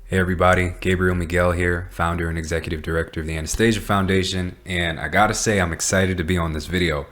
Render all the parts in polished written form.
Hey everybody, Gabriel Miguel here, founder and executive director of the Anastasia Foundation, and I gotta say I'm excited to be on this video.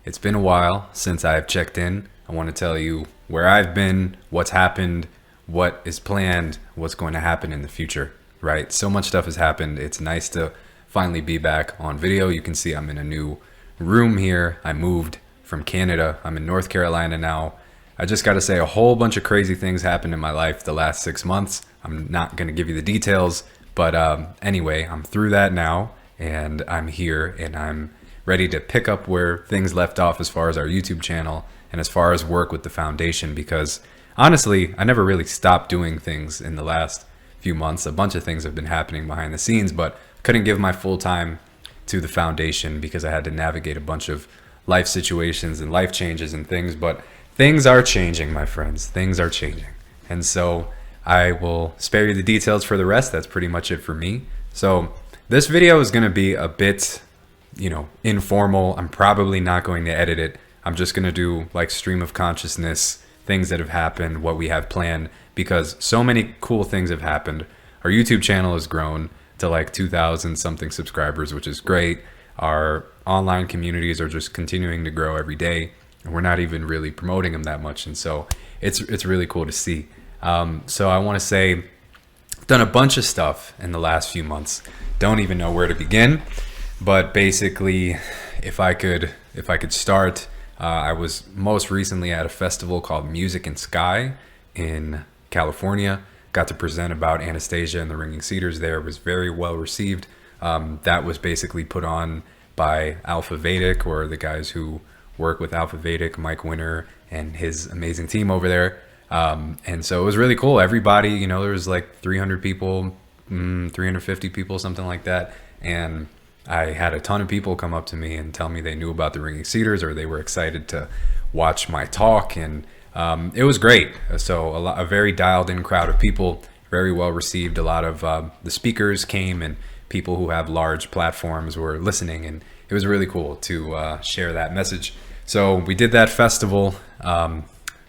It's been a while since I've checked in. I want to tell you where I've been, what's happened, what is planned, what's going to happen in the future, right? So much stuff has happened. It's nice to finally be back on video. You can see I'm in a new room here. I moved from Canada. I'm in North Carolina now. I just got to say a whole bunch of crazy things happened in my life the last 6 months. I'm not going to give you the details, but anyway, I'm through that now and I'm here and I'm ready to pick up where things left off as far as our YouTube channel and as far as work with the foundation, because honestly, I never really stopped doing things in the last few months. A bunch of things have been happening behind the scenes, but couldn't give my full time to the foundation because I had to navigate a bunch of life situations and life changes and things. But things are changing, my friends. Things are changing. And so I will spare you the details for the rest. That's pretty much it for me. So this video is going to be a bit, informal. I'm probably not going to edit it. I'm just going to do like stream of consciousness, things that have happened, what we have planned, because so many cool things have happened. Our YouTube channel has grown to like 2,000 something subscribers, which is great. Our online communities are just continuing to grow every day, and we're not even really promoting them that much. And so it's really cool to see. So I want to say, I've done a bunch of stuff in the last few months. Don't even know where to begin, but basically, if I could start, I was most recently at a festival called Music and Sky in California. Got to present about Anastasia and the Ringing Cedars there. It was very well received. That was basically put on by Alpha Vedic, or the guys who work with Alpha Vedic, Mike Winter and his amazing team over there. And so it was really cool. Everybody, there was like 300 people, 350 people, something like that. And I had a ton of people come up to me and tell me they knew about the Ringing Cedars, or they were excited to watch my talk. And it was great. So a very dialed in crowd of people, very well received. A lot of the speakers came, and people who have large platforms were listening. And it was really cool to share that message. So we did that festival.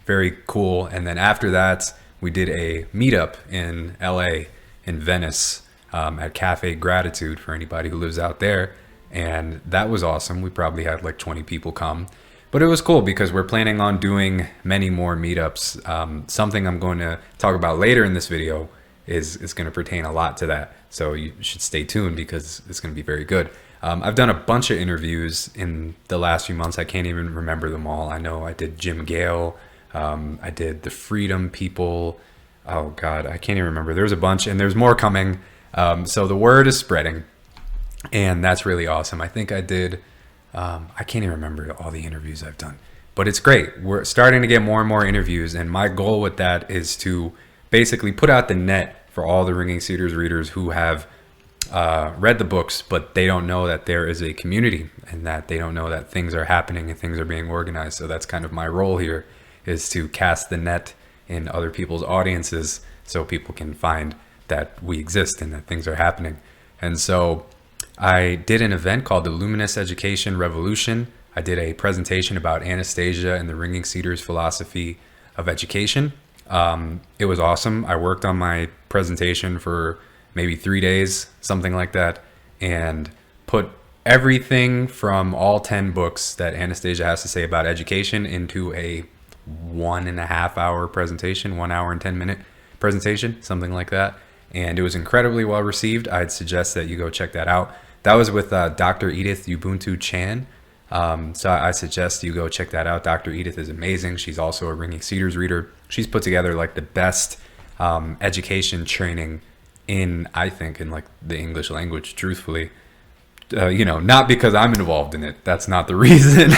Very cool. And then after that, we did a meetup in LA, in Venice, at Cafe Gratitude, for anybody who lives out there. And that was awesome. We probably had like 20 people come, but it was cool because we're planning on doing many more meetups. Something I'm going to talk about later in this video is going to pertain a lot to that. So you should stay tuned because it's going to be very good. I've done a bunch of interviews in the last few months. I can't even remember them all. I know I did Jim Gale. I did the Freedom People. Oh God, I can't even remember. There's a bunch, and there's more coming. So the word is spreading, and that's really awesome. I think I did, I can't even remember all the interviews I've done, but it's great. We're starting to get more and more interviews, and my goal with that is to basically put out the net for all the Ringing Cedars readers who have read the books, but they don't know that there is a community, and that they don't know that things are happening and things are being organized. So that's kind of my role here, is to cast the net in other people's audiences so people can find that we exist and that things are happening. And so I did an event called the Luminous Education Revolution. I did a presentation about Anastasia and the Ringing Cedars philosophy of education. It was awesome. I worked on my presentation for maybe 3 days, something like that, and put everything from all 10 books that Anastasia has to say about education into a 1.5 hour presentation, 1 hour and 10 minute presentation, something like that. And it was incredibly well received. I'd suggest that you go check that out. That was with Dr. Edith Ubuntu Chan. So I suggest you go check that out. Dr. Edith is amazing. She's also a Ringing Cedars reader. She's put together like the best education training I think in like the English language, truthfully. Not because I'm involved in it. That's not the reason.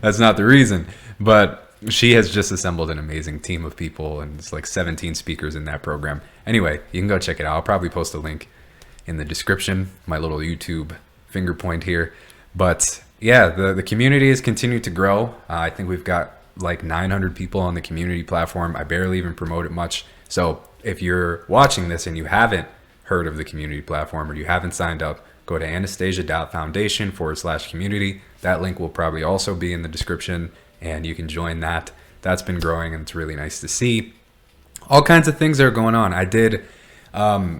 That's not the reason. But she has just assembled an amazing team of people, and it's like 17 speakers in that program. Anyway, you can go check it out. I'll probably post a link in the description, my little YouTube finger point here. But yeah, the community has continued to grow. I think we've got like 900 people on the community platform. I barely even promote it much. So if you're watching this and you haven't heard of the community platform, or you haven't signed up, go to anastasia.foundation/community. That link will probably also be in the description, and you can join that. That's been growing, and it's really nice to see. All kinds of things are going on. I did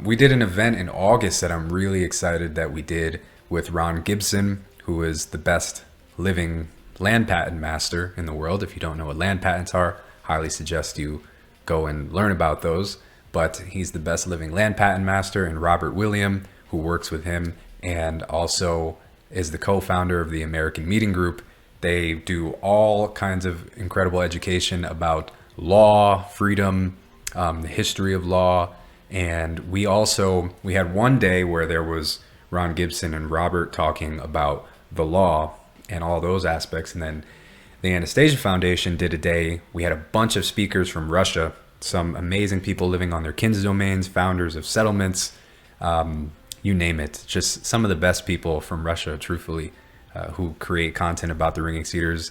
We did an event in August that I'm really excited that we did with Ron Gibson, who is the best living land patent master in the world. If you don't know what land patents are, highly suggest you go and learn about those. But he's the best living land patent master, and Robert William, who works with him and also is the co-founder of the American Meeting Group. They do all kinds of incredible education about law, freedom, the history of law. And we had one day where there was Ron Gibson and Robert talking about the law and all those aspects. And then the Anastasia Foundation did a day. We had a bunch of speakers from Russia, some amazing people living on their kins domains, founders of settlements, you name it. Just some of the best people from Russia, truthfully, who create content about the Ringing Cedars.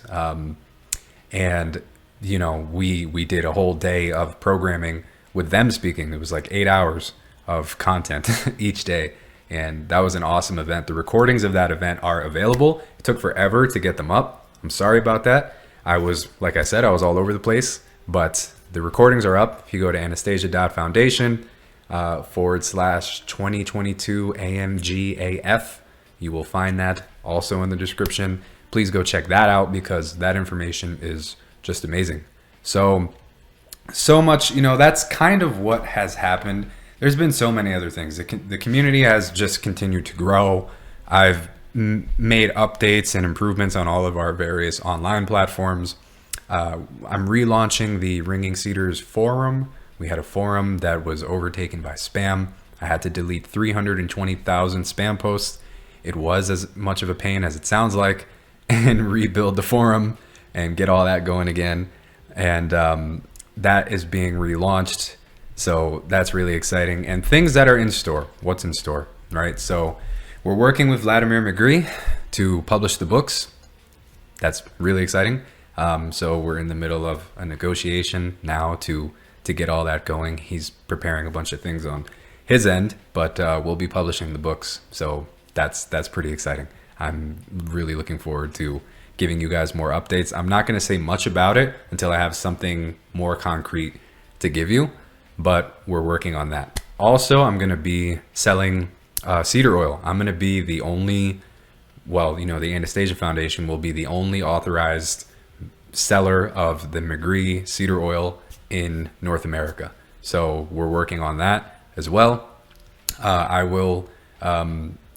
And, you know, we did a whole day of programming with them speaking. It was like 8 hours of content each day. And that was an awesome event. The recordings of that event are available. It took forever to get them up. I'm sorry about that. Like I said, I was all over the place, but the recordings are up. If you go to anastasia.foundation /2022 AMGAF, you will find that also in the description. Please go check that out because that information is just amazing. So much, you know, that's kind of what has happened. There's been so many other things. The community has just continued to grow. I've made updates and improvements on all of our various online platforms. I'm relaunching the Ringing Cedars forum. We had a forum that was overtaken by spam. I had to delete 320,000 spam posts. It was as much of a pain as it sounds like, and rebuild the forum and get all that going again. And that is being relaunched. So that's really exciting. And things that are in store. What's in store, right? So we're working with Vladimir Megre to publish the books. That's really exciting. So we're in the middle of a negotiation now to get all that going. He's preparing a bunch of things on his end, but we'll be publishing the books. So that's pretty exciting. I'm really looking forward to giving you guys more updates. I'm not going to say much about it until I have something more concrete to give you, but we're working on that. Also, I'm going to be selling cedar oil. I'm going to be the only, well, you know, the Anastasia Foundation will be the only authorized seller of the Megre cedar oil in North America. So we're working on that as well. I will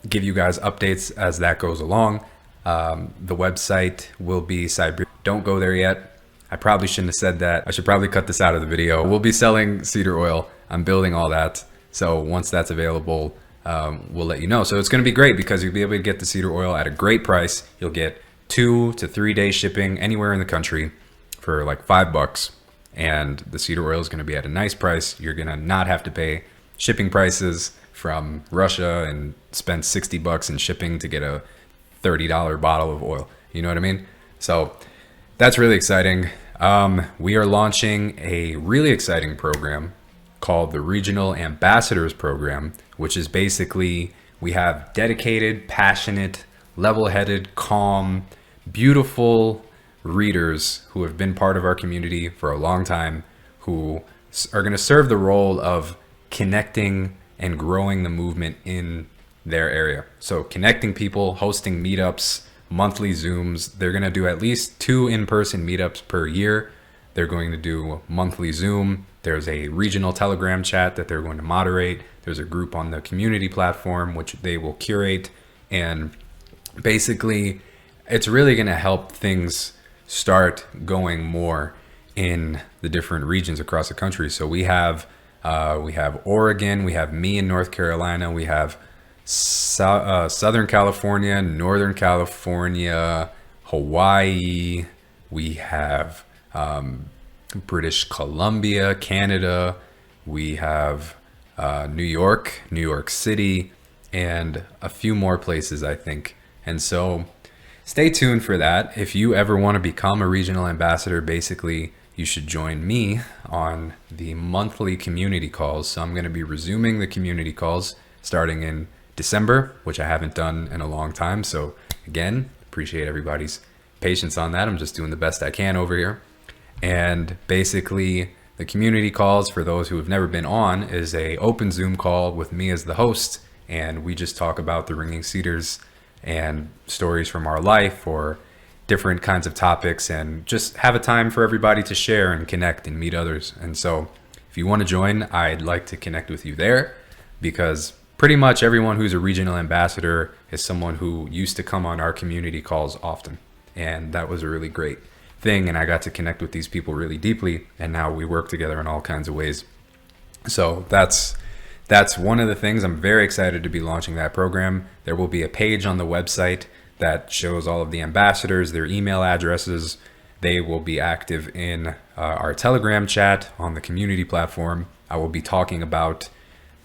give you guys updates as that goes along. The website will be Siberia. Don't go there yet. I probably shouldn't have said that. I should probably cut this out of the video. We'll be selling cedar oil. I'm building all that. So once that's available, we'll let you know. So it's going to be great because you'll be able to get the cedar oil at a great price. You'll get 2 to 3 day shipping anywhere in the country for like $5. And the cedar oil is going to be at a nice price. You're going to not have to pay shipping prices from Russia and spend $60 in shipping to get a $30 bottle of oil. You know what I mean? So that's really exciting. We are launching a really exciting program called the Regional Ambassadors Program, which is basically, we have dedicated, passionate, level-headed, calm, beautiful readers who have been part of our community for a long time, who are going to serve the role of connecting and growing the movement in their area. So connecting people, hosting meetups, monthly Zooms. They're going to do at least 2 in-person meetups per year. They're going to do monthly Zoom. There's a regional Telegram chat that they're going to moderate. There's a group on the community platform, which they will curate. And basically, it's really going to help things start going more in the different regions across the country. So we have Oregon, we have me in North Carolina, we have Southern California, Northern California, Hawaii, we have British Columbia, Canada, we have New York City, and a few more places, I think. And so stay tuned for that. If you ever want to become a regional ambassador, basically you should join me on the monthly community calls. So I'm going to be resuming the community calls starting in December, which I haven't done in a long time. So again, appreciate everybody's patience on that. I'm just doing the best I can over here. And basically The community calls, for those who have never been on, is a open Zoom call with me as the host, and we just talk about the Ringing Cedars and stories from our life or different kinds of topics, and just have a time for everybody to share and connect and meet others. And so if you want to join, I'd like to connect with you there, because pretty much everyone who's a regional ambassador is someone who used to come on our community calls often. And that was a really great thing. And I got to connect with these people really deeply. And now we work together in all kinds of ways. So that's one of the things. I'm very excited to be launching that program. There will be a page on the website that shows all of the ambassadors, their email addresses. They will be active in our Telegram chat on the community platform. I will be talking about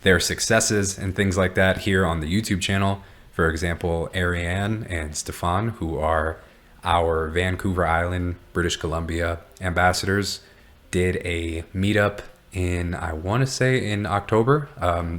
their successes and things like that here on the YouTube channel. For example, Ariane and Stefan, who are our Vancouver Island, British Columbia ambassadors, did a meetup in, I want to say in October,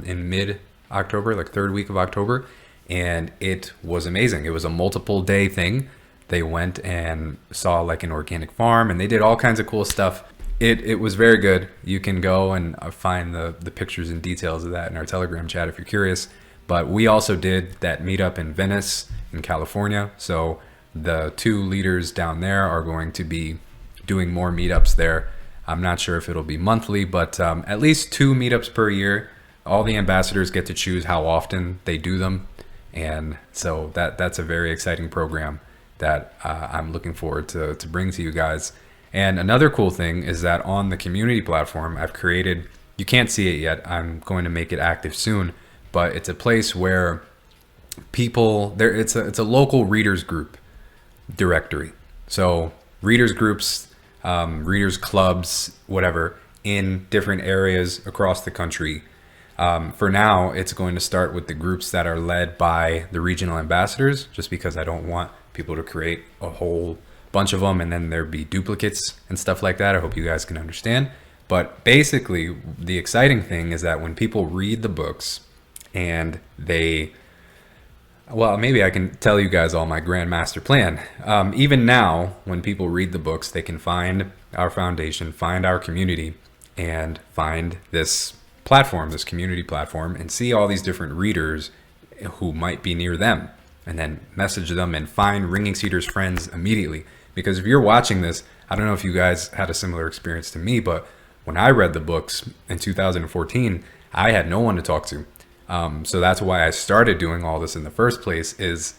in mid-October, like third week of October. And it was amazing. It was a multiple day thing. They went and saw like an organic farm, and they did all kinds of cool stuff. It was very good. You can go and find the pictures and details of that in our Telegram chat if you're curious. But we also did that meetup in Venice in California. So the two leaders down there are going to be doing more meetups there. I'm not sure if it'll be monthly, but at least 2 meetups per year. All the ambassadors get to choose how often they do them. And so that's a very exciting program that I'm looking forward to bring to you guys. And another cool thing is that on the community platform, I've created, you can't see it yet, I'm going to make it active soon, but it's a place where people, it's a local readers group directory. So readers groups, readers clubs, whatever, in different areas across the country. For now, it's going to start with the groups that are led by the regional ambassadors, just because I don't want people to create a whole bunch of them and then there be duplicates and stuff like that. I hope you guys can understand. But basically, the exciting thing is that when people read the books and well, maybe I can tell you guys all my grand master plan. Even now, when people read the books, they can find our foundation, find our community, and find this platform, this community platform, and see all these different readers who might be near them, and then message them and find Ringing Cedars friends immediately. Because if you're watching this, I don't know if you guys had a similar experience to me, but when I read the books in 2014, I had no one to talk to. So that's why I started doing all this in the first place, is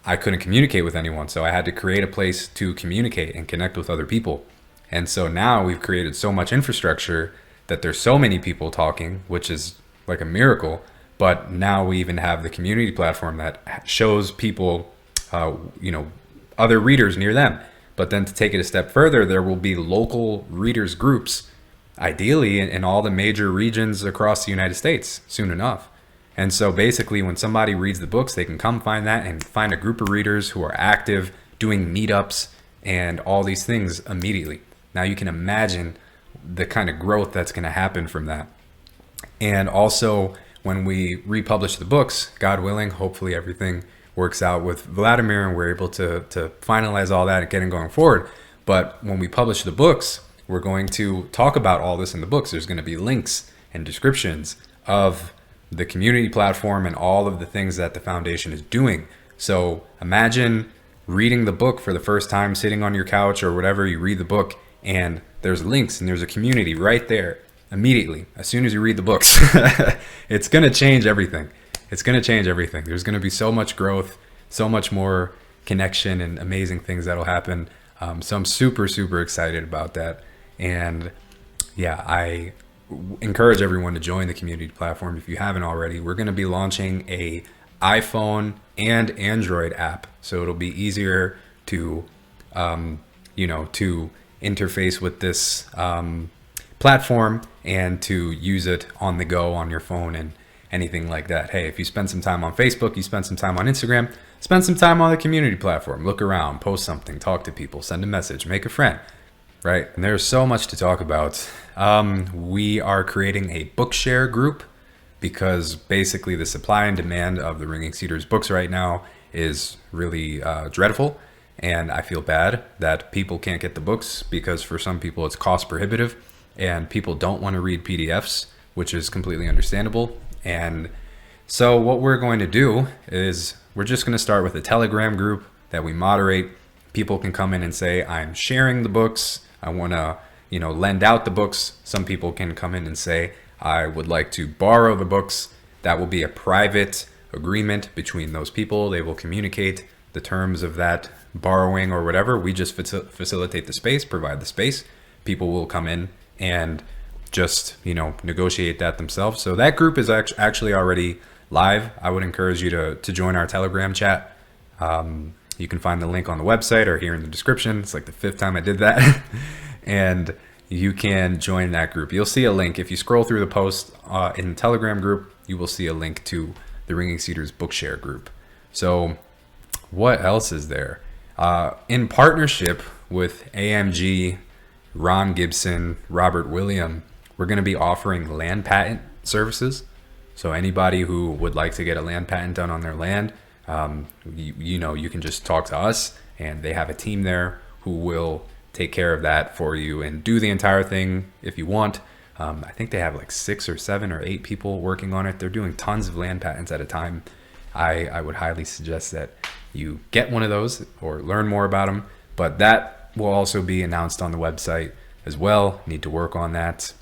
I couldn't communicate with anyone. So I had to create a place to communicate and connect with other people. And so now we've created so much infrastructure that there's so many people talking, which is like a miracle. But now we even have the community platform that shows people, other readers near them. But then to take it a step further, there will be local readers groups, ideally in all the major regions across the United States soon enough. And so basically when somebody reads the books, they can come find that and find a group of readers who are active, doing meetups and all these things immediately. Now you can imagine the kind of growth that's going to happen from that. And also when we republish the books, God willing, hopefully everything works out with Vladimir and we're able to finalize all that and getting going forward. But when we publish the books, we're going to talk about all this in the books. There's going to be links and descriptions of the community platform and all of the things that the foundation is doing. So imagine reading the book for the first time, sitting on your couch or whatever, you read the book and there's links and there's a community right there immediately as soon as you read the books. It's going to change everything. It's going to change everything. There's going to be so much growth, so much more connection and amazing things that'll happen. So I'm super, super excited about that. And yeah, I encourage everyone to join the community platform if you haven't already. We're going to be launching a iPhone and Android app. So it'll be easier to, to interface with this platform and to use it on the go on your phone and anything like that. Hey, if you spend some time on Facebook, you spend some time on Instagram, spend some time on the community platform, look around, post something, talk to people, send a message, make a friend, right? And there's so much to talk about. We are creating a bookshare group because basically the supply and demand of the Ringing Cedars books right now is really dreadful. And I feel bad that people can't get the books because for some people it's cost prohibitive. and people don't want to read PDFs, which is completely understandable. And so what we're going to do is we're just going to start with a Telegram group that we moderate. People can come in and say, I'm sharing the books. I want to, lend out the books. Some people can come in and say, I would like to borrow the books. That will be a private agreement between those people. They will communicate the terms of that borrowing or whatever. We just facilitate the space, provide the space. People will come in and just, negotiate that themselves. So that group is actually already live. I would encourage you to join our Telegram chat. You can find the link on the website or here in the description. It's like the 5th time I did that. And you can join that group. You'll see a link. If you scroll through the post in the Telegram group, you will see a link to the Ringing Cedars Bookshare group. So what else is there? In partnership with AMG, Ron Gibson, Robert William, we're going to be offering land patent services. So anybody who would like to get a land patent done on their land, you can just talk to us, and they have a team there who will take care of that for you and do the entire thing if you want. I think they have like 6 or 7 or 8 people working on it. They're doing tons of land patents at a time. I would highly suggest that you get one of those or learn more about them, but that will also be announced on the website as well. Need to work on that.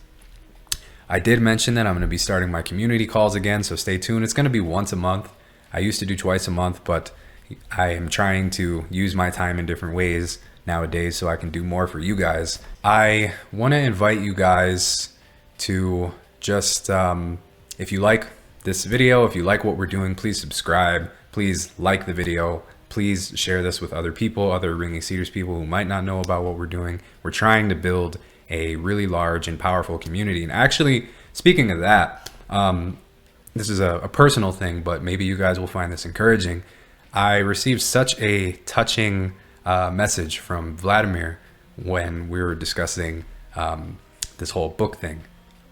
I did mention that I'm going to be starting my community calls again, so stay tuned. It's going to be once a month. I used to do twice a month, but I am trying to use my time in different ways nowadays so I can do more for you guys. I want to invite you guys to just, if you like this video, if you like what we're doing, please subscribe. Please like the video. Please share this with other people, other Ringing Cedars people who might not know about what we're doing. We're trying to build a really large and powerful community. And actually, speaking of that, this is a personal thing, but maybe you guys will find this encouraging. I received such a touching message from Vladimir when we were discussing this whole book thing.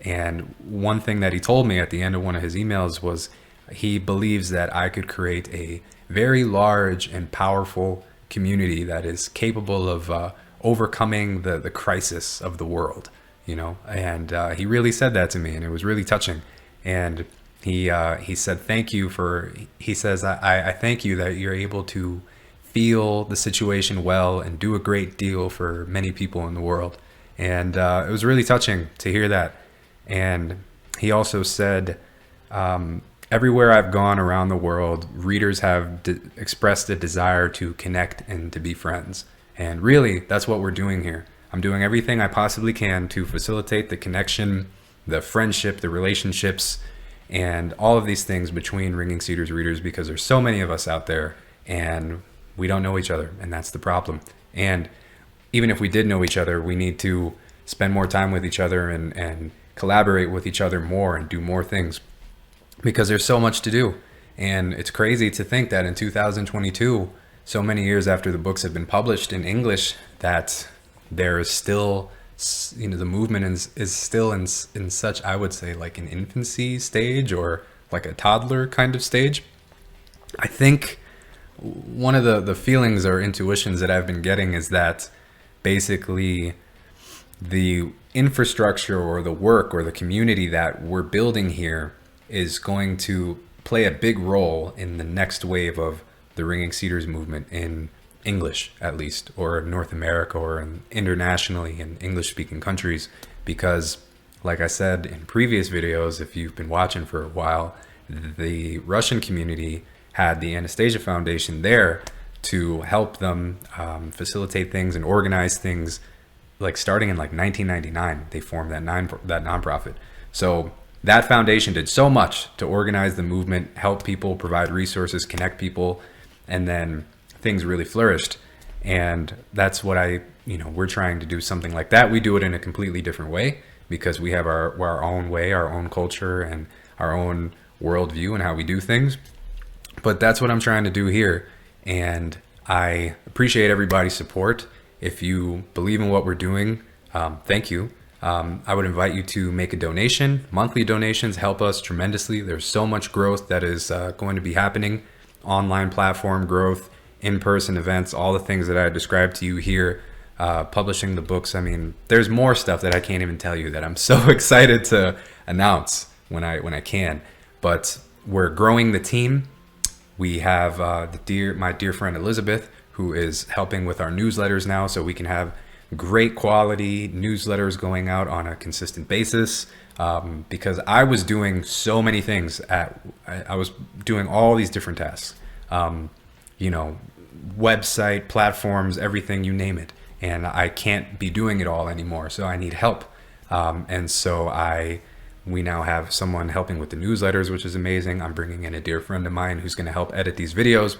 And one thing that he told me at the end of one of his emails was he believes that I could create a very large and powerful community that is capable of overcoming the crisis of the world, and he really said that to me, and it was really touching. And he said, he says, I thank you that you're able to feel the situation well and do a great deal for many people in the world. And it was really touching to hear that. And he also said, everywhere I've gone around the world, readers have expressed a desire to connect and to be friends. And really, that's what we're doing here. I'm doing everything I possibly can to facilitate the connection, the friendship, the relationships, and all of these things between Ringing Cedars readers, because there's so many of us out there and we don't know each other, and that's the problem. And even if we did know each other, we need to spend more time with each other and collaborate with each other more and do more things, because there's so much to do. And it's crazy to think that in 2022, so many years after the books have been published in English, that there is still, the movement is still in such, I would say, like an infancy stage or like a toddler kind of stage. I think one of the feelings or intuitions that I've been getting is that basically the infrastructure or the work or the community that we're building here is going to play a big role in the next wave of the Ringing Cedars movement in English, at least, or North America, or internationally in English-speaking countries. Because, like I said in previous videos, if you've been watching for a while, the Russian community had the Anastasia Foundation there to help them facilitate things and organize things. Like starting in like 1999, they formed that nonprofit. So that foundation did so much to organize the movement, help people, provide resources, connect people, and then things really flourished. And that's what we're trying to do something like that. We do it in a completely different way because we have our own way, our own culture, and our own worldview and how we do things. But that's what I'm trying to do here. And I appreciate everybody's support. If you believe in what we're doing, thank you. I would invite you to make a donation. Monthly donations help us tremendously. There's so much growth that is going to be happening. Online platform growth, in-person events, all the things that I described to you here. publishing the books. I mean, there's more stuff that I can't even tell you that I'm so excited to announce when I can. But we're growing the team. We have my dear friend Elizabeth, who is helping with our newsletters now, so we can have great quality newsletters going out on a consistent basis. Because I was doing so many things I was doing all these different tasks, website, platforms, everything, you name it. And I can't be doing it all anymore. So I need help. And so we now have someone helping with the newsletters, which is amazing. I'm bringing in a dear friend of mine who's going to help edit these videos.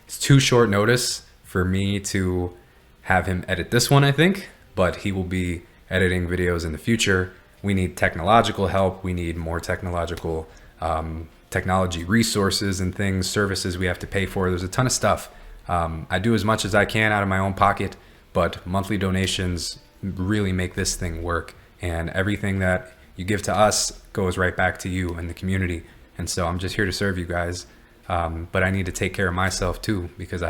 It's too short notice for me to have him edit this one, I think, but he will be editing videos in the future. We need technological help. We need more technological technology resources and things, services we have to pay for. There's a ton of stuff. I do as much as I can out of my own pocket, but monthly donations really make this thing work. And everything that you give to us goes right back to you and the community. And so I'm just here to serve you guys. But I need to take care of myself too, because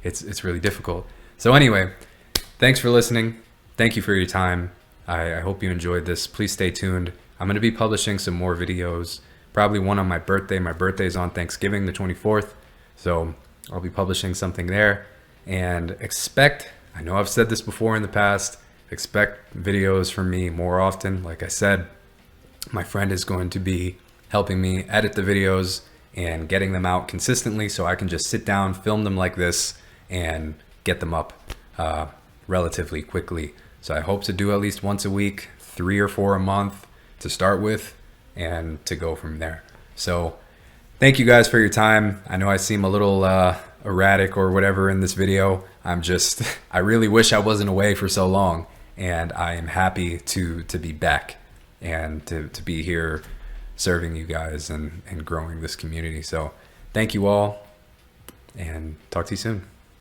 it's really difficult. So anyway, thanks for listening. Thank you for your time. I hope you enjoyed this. Please stay tuned. I'm going to be publishing some more videos, probably one on my birthday. My birthday's on Thanksgiving, the 24th. So I'll be publishing something there, and I know I've said this before in the past, expect videos from me more often. Like I said, my friend is going to be helping me edit the videos and getting them out consistently, so I can just sit down, film them like this, and get them up relatively quickly. So I hope to do at least once a week, 3 or 4 a month to start with, and to go from there. So thank you guys for your time. I know I seem a little erratic or whatever in this video. I really wish I wasn't away for so long, and I am happy to be back and to be here serving you guys and growing this community. So thank you all, and talk to you soon.